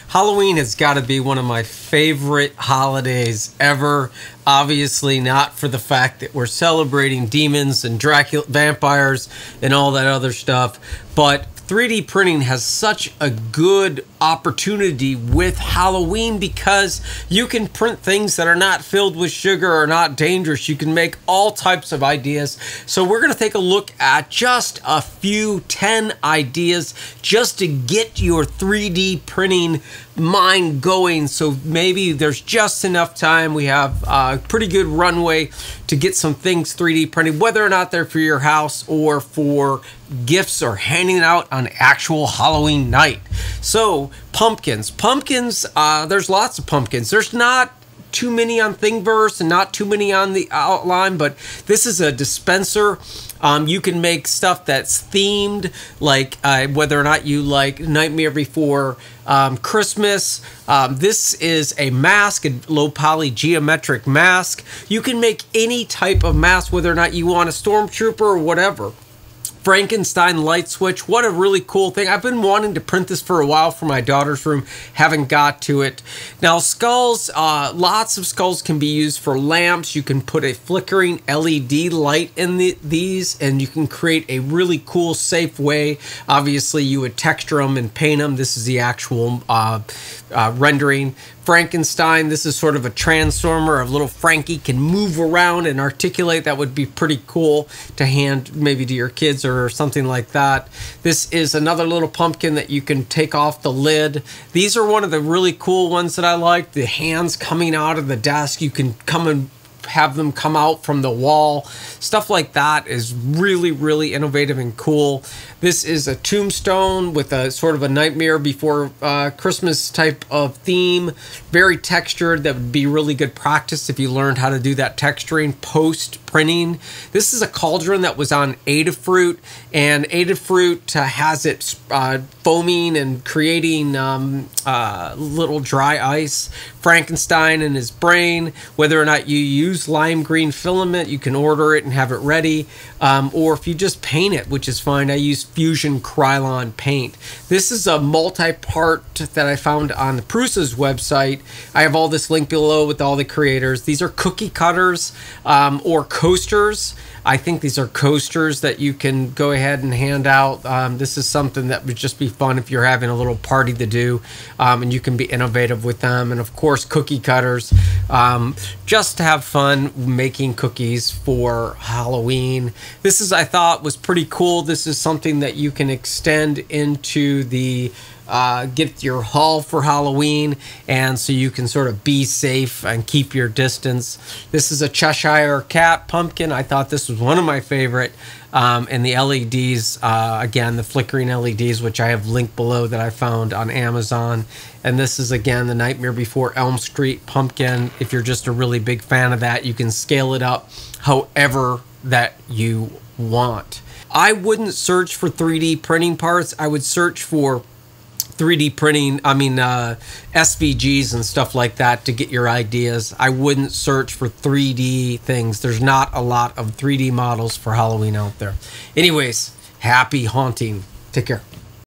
Halloween has got to be one of my favorite holidays ever. Obviously not for the fact that we're celebrating demons and Dracula, vampires and all that other stuff, but 3D printing has such a good opportunity with Halloween because you can print things that are not filled with sugar or not dangerous. You can make all types of ideas. So we're going to take a look at just a few 10 ideas just to get your 3D printing mind going. So maybe there's just enough time. We have a pretty good runway to get some things 3D printed, whether or not they're for your house or for gifts or handing out on actual Halloween night. So pumpkins, there's lots of pumpkins. There's not too many on Thingiverse and not too many on the outline, but this is a dispenser. You can make stuff that's themed, like whether or not you like Nightmare Before Christmas. This is a mask, a low poly geometric mask. You can make any type of mask, whether or not you want a stormtrooper or whatever. Frankenstein light switch, what a really cool thing. I've been wanting to print this for a while for my daughter's room, haven't got to it. Now skulls, lots of skulls can be used for lamps. You can put a flickering LED light in these and you can create a really cool safe way. Obviously you would texture them and paint them. This is the actual rendering. Frankenstein, this is sort of a transformer. A little Frankie can move around and articulate. That would be pretty cool to hand maybe to your kids or something like that. This is another little pumpkin that you can take off the lid. These are one of the really cool ones that I like. The hands coming out of the desk. You can come and have them come out from the wall. Stuff like that is really, really innovative and cool. This is a tombstone with a sort of a Nightmare Before Christmas type of theme. Very textured. That would be really good practice if you learned how to do that texturing post printing. This is a cauldron that was on Adafruit, and Adafruit has it foaming and creating little dry ice. Frankenstein and his brain, whether or not you use lime green filament, you can order it and have it ready, or if you just paint it, which is fine. I use Fusion Krylon paint. This is a multi-part that I found on the Prusa's website. I have all this link below with all the creators. These are cookie cutters or coasters. I think these are coasters that you can go ahead and hand out. This is something that would just be fun if you're having a little party to do, and you can be innovative with them. And of course, cookie cutters, just to have fun making cookies for Halloween. This is, I thought, was pretty cool. This is something that you can extend into the get your haul for Halloween, and so you can sort of be safe and keep your distance. This is a Cheshire Cat pumpkin. I thought this was one of my favorite. And the LEDs, again, the flickering LEDs, which I have linked below, that I found on Amazon. And this is, again, the Nightmare Before Elm Street pumpkin. If you're just a really big fan of that, you can scale it up however that you want. I wouldn't search for 3D printing parts. I would search for 3D printing, SVGs and stuff like that to get your ideas. I wouldn't search for 3D things. There's not a lot of 3D models for Halloween out there. Anyways, happy haunting. Take care.